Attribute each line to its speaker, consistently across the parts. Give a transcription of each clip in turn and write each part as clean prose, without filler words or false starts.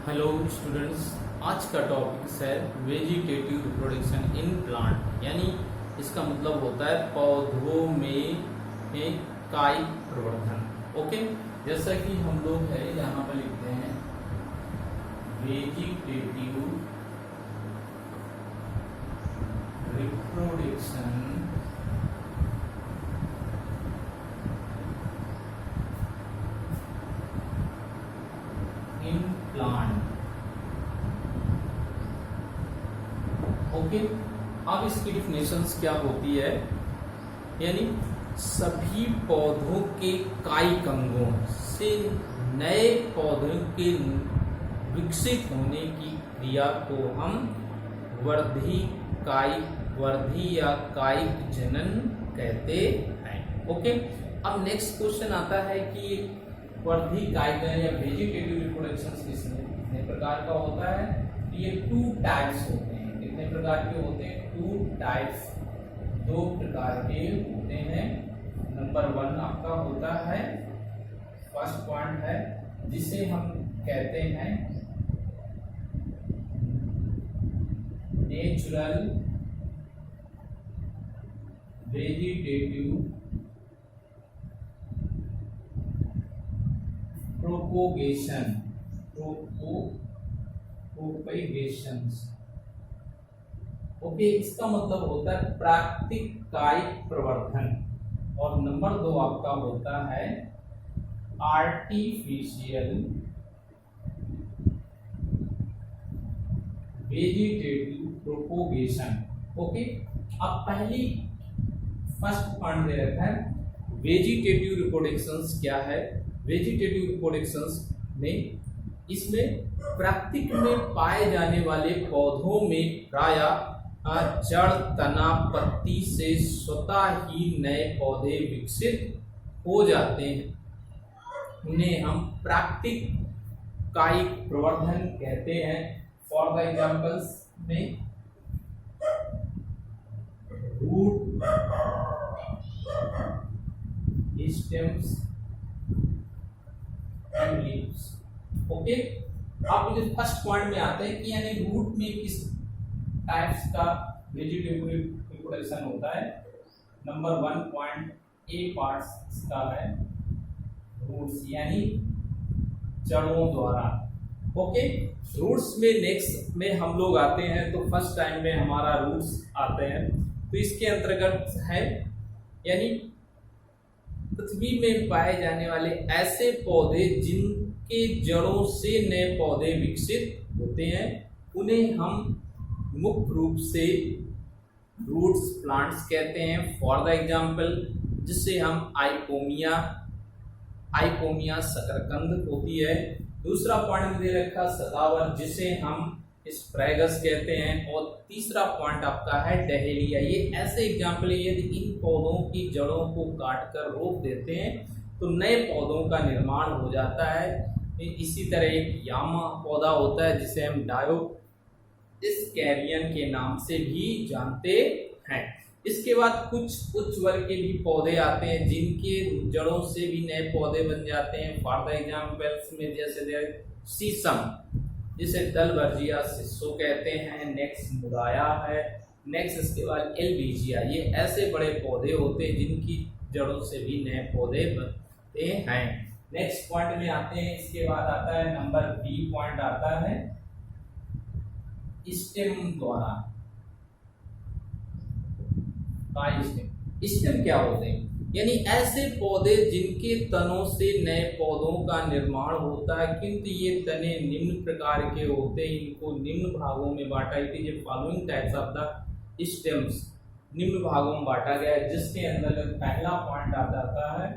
Speaker 1: Hello students, आज का topic है वेजिटेटिव रिप्रोडक्शन इन प्लांट, यानी इसका मतलब होता है पौधों में कायिक प्रवर्धन। ओके, जैसा कि हम लोग है यहाँ पर लिखते हैं vegetative reproduction in plant. Okay, अब इसकी डिफिनेशंस क्या होती है, यानी सभी पौधों के कायिक अंगों से नए पौधों के विकसित होने की क्रिया को हम वृद्धि या कायिक जनन कहते हैं। ओके, अब नेक्स्ट क्वेश्चन आता है कि वर्धी कायिक जनन या वेजिटेटिव रिप्रोडक्शन कितने प्रकार का होता है। ये 2 टाइप्स होते हैं। कितने प्रकार के होते हैं? 2 टाइप्स, 2 प्रकार के होते हैं। नंबर 1 आपका होता है, फर्स्ट पॉइंट है जिसे हम कहते हैं नेचुरल वेजिटेटिव प्रोपोगेशन। ओके, इसका मतलब होता है प्राकृतिक कायिक प्रवर्धन। और नंबर 2 आपका होता है आर्टिफिशियल वेजिटेटिव प्रोपोगेशन। ओके, अब पहली फर्स्ट पॉइंट दे रखा है वेजिटेटिव रिप्रोडक्शंस क्या है। वेजिटेटिव रिप्रोडक्शंस में इसमें प्राकृतिक में पाए जाने वाले पौधों में प्रायः जड़, तना, पत्ती से स्वतः ही नए पौधे विकसित हो जाते हैं। उन्हें हम प्राकृतिक कायिक प्रवर्धन कहते हैं। फॉर द एग्जाम्पल्स में root, stems and leaves. Okay, आप मुझे फर्स्ट पॉइंट में आते हैं कि यानी रूट में किस टाइप्स का वेजिटेटिव रिप्रोडक्शन होता है। नंबर 1 पॉइंट ए पार्ट्स का है रूट्स, यानी जड़ों द्वारा। ओके, रूट्स में नेक्स्ट में हम लोग आते हैं तो फर्स्ट टाइम में हमारा रूट्स आते हैं, तो इसके अंतर्गत है यानी पृथ्वी में पाए जाने वाले ऐसे पौधे जिनके जड़ों से नए पौधे विकसित होते हैं, उन्हें हम मुख्य रूप से रूट्स प्लांट्स कहते हैं। फॉर द एग्जाम्पल, जिससे हम आइपोमिया शकरकंद होती है। दूसरा पॉइंट दे रखा सदावर, जिसे हम स्प्रेगस कहते हैं। और तीसरा पॉइंट आपका है डहेलिया। ये ऐसे एग्जाम्पल है, यदि इन पौधों की जड़ों को काटकर रोक देते हैं तो नए पौधों का निर्माण हो जाता है। इसी तरह एक यामा पौधा होता है जिसे हम डायोस्कैरियन के नाम से भी जानते हैं। इसके बाद कुछ उच्च वर्ग के भी पौधे आते हैं जिनके जड़ों से भी नए पौधे बन जाते हैं। फॉर द एग्जाम्पल्स में जैसे शीशम, जिसे दलबर्जिया सिसो कहते हैं। नेक्स्ट मुराया है। नेक्स्ट इसके बाद एल्बीजिया। ये ऐसे बड़े पौधे होते हैं जिनकी जड़ों से भी नए पौधे बनते हैं। नेक्स्ट पॉइंट में आते हैं, इसके बाद आता है नंबर बी पॉइंट आता है स्टेम द्वारा। स्टेम क्या होते हैं? यानी ऐसे पौधे जिनके तनों से नए पौधों का निर्माण होता है, किंतु ये तने निम्न प्रकार के होते हैं। इनको निम्न भागों में बांटा। It is a following types of the stems, निम्न भागों में बांटा गया है, जिसके अंतर्गत पहला पॉइंट आ जाता है,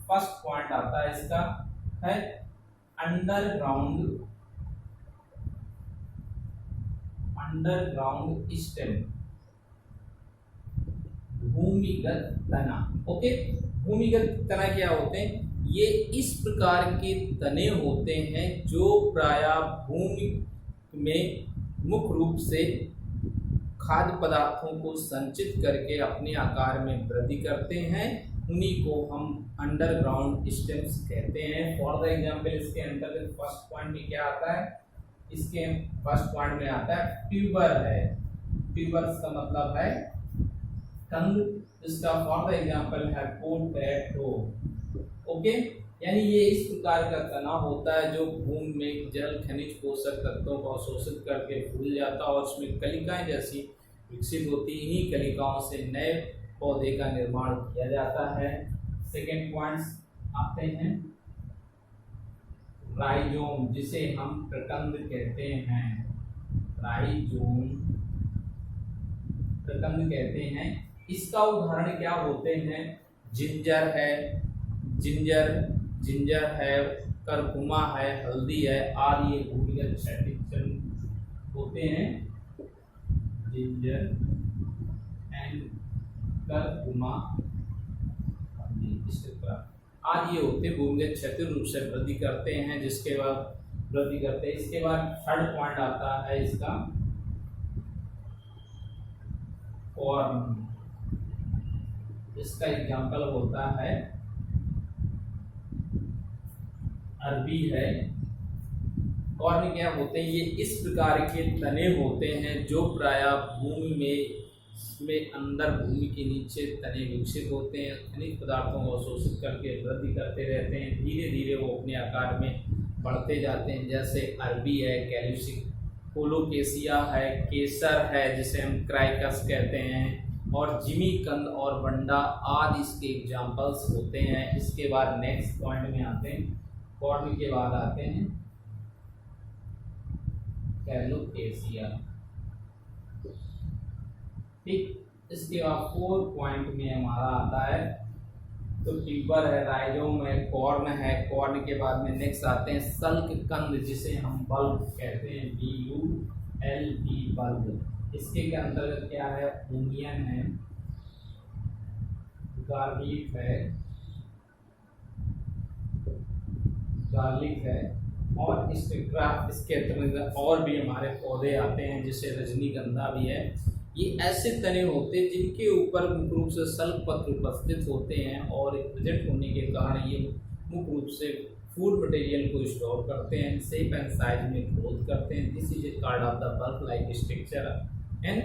Speaker 1: फर्स्ट पॉइंट आता है इसका है अंडरग्राउंड स्टेम, भूमिगत तना। ओके, भूमिगत तना क्या होते हैं? ये इस प्रकार के तने होते हैं जो प्रायः भूमि में मुख्य रूप से खाद्य पदार्थों को संचित करके अपने आकार में वृद्धि करते हैं। उन्हीं को हम अंडरग्राउंड स्टेम्स कहते हैं। फॉर द एग्जाम्पल, इसके अंतर्गत फर्स्ट पॉइंट में क्या आता है? इसके फर्स्ट पॉइंट में आता है ट्यूबर है। ट्यूबर का मतलब है कंद, इसका फॉर द एग्जांपल है पोटैटो। ओके, यानी ये इस प्रकार का तना होता है जो भूमि में जल खनिज पोषक तत्वों को अवशोषित करके फूल जाता है और उसमें कलिकाएं जैसी विकसित होती। इन्हीं कलिकाओं से नए पौधे का निर्माण किया जाता है। सेकेंड पॉइंट्स आते हैं राइजोम, जिसे हम प्रकंद कहते हैं। राइजोम प्रकंद कहते हैं। इसका उदाहरण क्या होते हैं? जिंजर है, जिंजर है, करकुमा है, हल्दी है आदि। ये भूमिगत क्षैतिज होते हैं। जिंजर एंड करकुमा आदि ये होते भूमिगत क्षैतिज रूप से वृद्धि करते हैं, जिसके बाद वृद्धि करते हैं। इसके बाद थर्ड पॉइंट आता है इसका कॉर्न। इसका एग्जाम्पल होता है अरबी है। कॉर्न क्या होते हैं? ये इस प्रकार के तने होते हैं जो प्रायः भूमि में अंदर भूमि के नीचे तने विकसित होते हैं। खनिज पदार्थों को अवशोषित करके वृद्धि करते रहते हैं। धीरे धीरे वो अपने आकार में बढ़ते जाते हैं। जैसे अरबी है, कोलोकेसिया है, केसर है जिसे हम क्राइकस कहते हैं, और जिमीकंद और बंडा आदि इसके एग्जाम्पल्स होते हैं। इसके बाद नेक्स्ट पॉइंट में आते हैं, कॉर्न के बाद आते हैं कैलोकेसिया। ठीक, इसके बाद 4 पॉइंट में हमारा आता है तो ट्यूबर है, राइजोम है, कॉर्न है। कॉर्न के बाद में नेक्स्ट आते हैं सल्क कंद, जिसे हम बल्ब कहते हैं, BULB बल्ब। इसके अंतर्गत क्या है? ओनियन है, गार्लिक है और इसके अंतर्गत और भी हमारे पौधे आते हैं जिसे रजनीगंधा भी है। ये ऐसे तने होते हैं जिनके ऊपर मुख्य रूप से सल्क पत्र उपस्थित होते हैं और प्रेजेंट होने के कारण ये मुख्य रूप से फूड मटेरियल को स्टोर करते हैं, शेप एंड साइज में ग्रोथ करते हैं। This is a card of the bulb like structure. And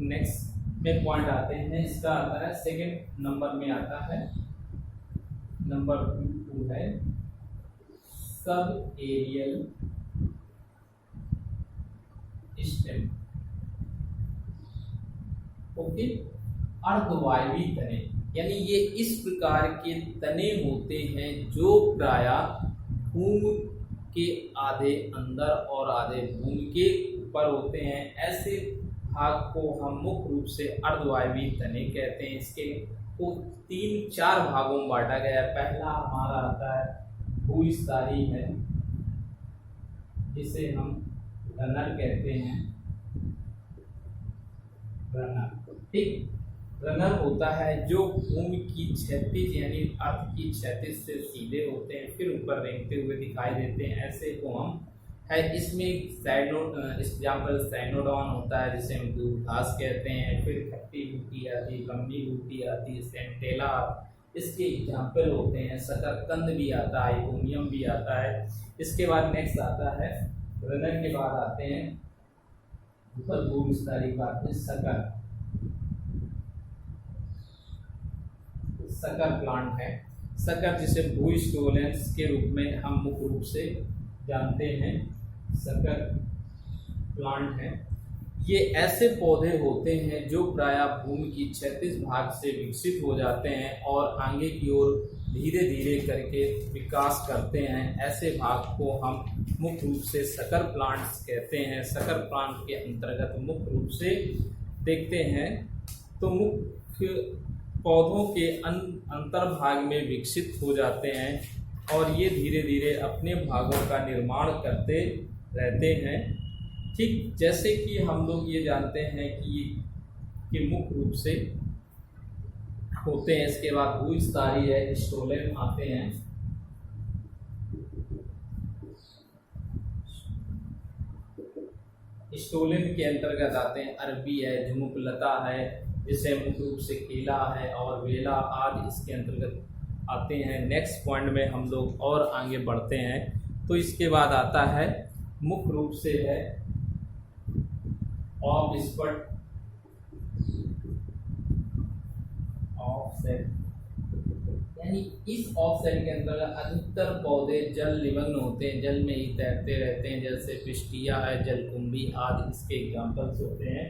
Speaker 1: next में पॉइंट आते हैं, इसका आता है सेकेंड नंबर में आता है, नंबर 2 है सब एरियल स्टेम। ओके, अर्धवायवी तने, यानी ये इस प्रकार के तने होते हैं जो प्रायः भूमि के आधे अंदर और आधे भूमि के ऊपर होते हैं। ऐसे भाग को हम मुख्य रूप से अर्धवायवी तने कहते हैं। इसके को 3-4 भागों में बांटा गया है। पहला हमारा आता है भूस्थारी है, जिसे हम रनर कहते हैं, रनर। ठीक, रनर होता है जो भूमि की क्षैतिज यानी अर्थ की क्षैतिज से सीधे होते हैं, फिर ऊपर रेंगते हुए दिखाई देते हैं। ऐसे को हम है। इसमें एग्जाम्पल साइनोडॉन होता है जिसे हम दूबघास कहते हैं। फिर खट्टी बूटी आती है, लंबी बूटी आती है, सेंटेला, इसके एग्जाम्पल होते हैं। शकरकंद भी आता है, आइगोनियम भी आता है। इसके बाद नेक्स्ट आता है रनर के बाद आते हैं ऊपर भूविस्तारी बात है शक्कर प्लांट है। शक्कर जिसे भूस्टोलेंस के रूप में हम मुख्य रूप से जानते हैं, शक्कर प्लांट है। ये ऐसे पौधे होते हैं जो प्रायः भूमि की क्षैतिज भाग से विकसित हो जाते हैं और आगे की ओर धीरे धीरे करके विकास करते हैं। ऐसे भाग को हम मुख्य रूप से शक्कर प्लांट्स कहते हैं। शक्कर प्लांट के अंतर्गत मुख्य रूप से देखते हैं तो मुख्य पौधों के अंतर्भाग में विकसित हो जाते हैं और ये धीरे धीरे अपने भागों का निर्माण करते रहते हैं। ठीक जैसे कि हम लोग ये जानते हैं कि मुख्य रूप से होते हैं। इसके बाद भूस्थारी है, स्टोलेन आते हैं। स्टोलेन के अंतर्गत आते हैं अरबी है, झुमुकलता है जिसे मुख्य रूप से केला है और वेला आदि इसके अंतर्गत आते हैं। नेक्स्ट पॉइंट में हम लोग और आगे बढ़ते हैं तो इसके बाद आता है मुख्य रूप से है ऑफ स्पट ऑफसेट, यानी इस ऑफसेट के अंदर अधिकतर पौधे जल निमग्न होते हैं, जल में ही तैरते रहते हैं, जैसे पिस्टिया है, जलकुंभी आदि इसके एग्जाम्पल्स होते हैं।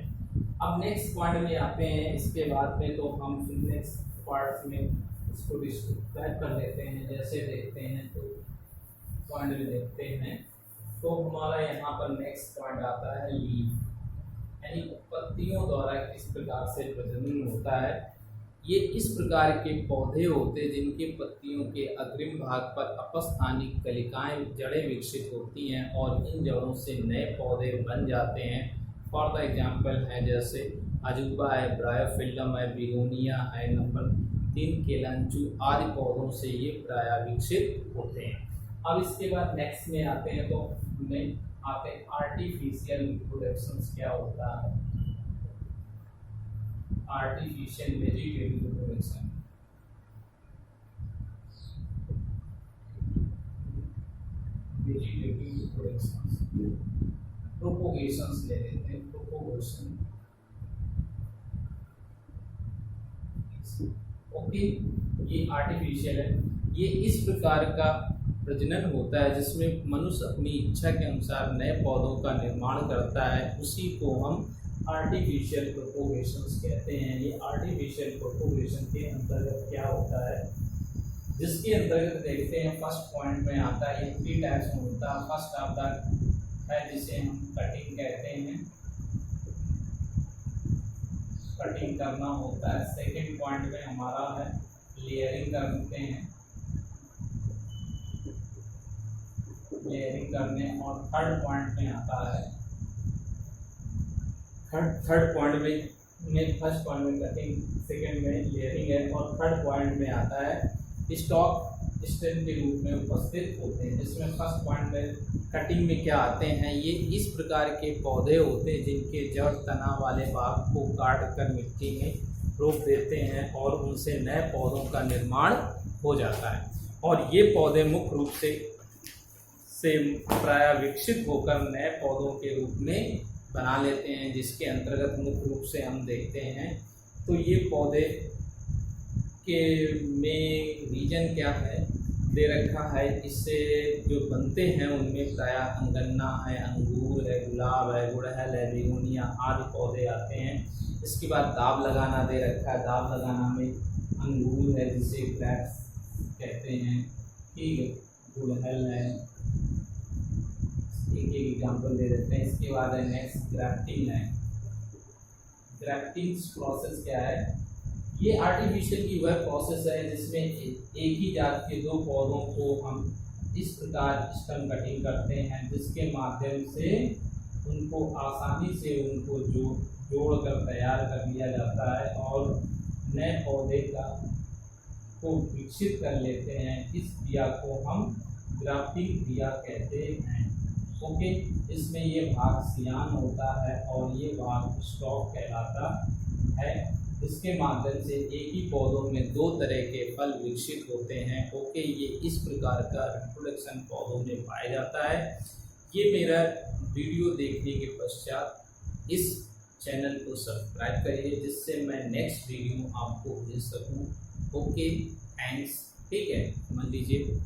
Speaker 1: अब नेक्स्ट पॉइंट में आते हैं, इसके बाद में तो हम नेक्स्ट पार्ट में इसको डिस्क्राइब कर लेते हैं। जैसे देखते हैं तो पॉइंट में देखते हैं तो हमारा यहाँ पर नेक्स्ट पॉइंट आता है लीफ, यानी पत्तियों द्वारा किस प्रकार से प्रजनन होता है। ये इस प्रकार के पौधे होते हैं जिनके पत्तियों के अग्रिम भाग पर अपस्थानिक कलिकाएं जड़ें विकसित होती हैं और इन जड़ों से नए पौधे बन जाते हैं। फॉर द एग्जाम्पल हैं जैसे अजूबा है, ब्रायोफिल्लम है, बिगोनिया है, नंबर 3 केलंचू आदि पौधों से ये प्राय विकसित होते हैं। अब इसके बाद नेक्स्ट में आते हैं तो में आते हैं आर्टिफिशियल रिप्रोडक्शन क्या होता है। Artificial vegetative reproduction, vegetative reproduction, propagations ले लेते हैं, प्रोपोगेशन। ओके, ये आर्टिफिशियल है। ये इस प्रकार का प्रजनन होता है जिसमें मनुष्य अपनी इच्छा के अनुसार नए पौधों का निर्माण करता है, उसी को हम आर्टिफिशियल प्रोपोगेशंस कहते हैं। ये आर्टिफिशियल प्रोपोगेशन के अंतर्गत क्या होता है, जिसके अंतर्गत देखते हैं फर्स्ट पॉइंट में आता है, ये 3 टाइप्स में होता है। फर्स्ट आता है जिसे हम कटिंग कहते हैं, कटिंग करना होता है। सेकेंड पॉइंट में हमारा है लेयरिंग करते हैं, लेयरिंग करने। और थर्ड पॉइंट में आता है, थर्ड पॉइंट में फर्स्ट पॉइंट में कटिंग, सेकंड में लेयरिंग है, और थर्ड पॉइंट में आता है स्टॉक स्टेम के रूप में उपस्थित होते हैं। जिसमें फर्स्ट पॉइंट में कटिंग में क्या आते हैं, ये इस प्रकार के पौधे होते हैं जिनके जड़ तना वाले भाग को काट कर मिट्टी में रोप देते हैं और उनसे नए पौधों का निर्माण हो जाता है। और ये पौधे मुख्य रूप से प्राय विकसित होकर नए पौधों के रूप में बना लेते हैं, जिसके अंतर्गत मुख्य रूप से हम देखते हैं तो ये पौधे के में रीजन क्या है दे रखा है। इससे जो बनते हैं उनमें प्राय अंगन्ना है, अंगूर है, गुलाब है, गुड़हल है, बेगोनिया आदि पौधे आते हैं। इसके बाद दाब लगाना दे रखा है, दाब लगाना में अंगूर है जिसे ग्रेप्स कहते हैं, ठीक है, गुड़हल है, एक एग्जाम्पल दे देते हैं। इसके बाद है नेक्स्ट ग्राफ्टिंग है। ग्राफ्टिंग प्रोसेस क्या है, ये आर्टिफिशियल की वह प्रोसेस है जिसमें एक ही जात के 2 पौधों को हम इस प्रकार स्टेम कटिंग करते हैं, जिसके माध्यम से उनको आसानी से उनको जोड़कर तैयार कर लिया जाता है और नए पौधे को विकसित कर लेते हैं। इस क्रिया को हम ग्राफ्टिंग क्रिया कहते हैं। ओके, इसमें ये भाग सियान होता है और ये भाग स्टॉक कहलाता है। इसके माध्यम से एक ही पौधों में 2 तरह के फल विकसित होते हैं। ओके, ये इस प्रकार का रिप्रोडक्शन पौधों में पाया जाता है। ये मेरा वीडियो देखने के पश्चात इस चैनल को सब्सक्राइब करिए जिससे मैं नेक्स्ट वीडियो आपको भेज सकूं। ओके, थैंक्स, ठीक है, समझ लीजिए।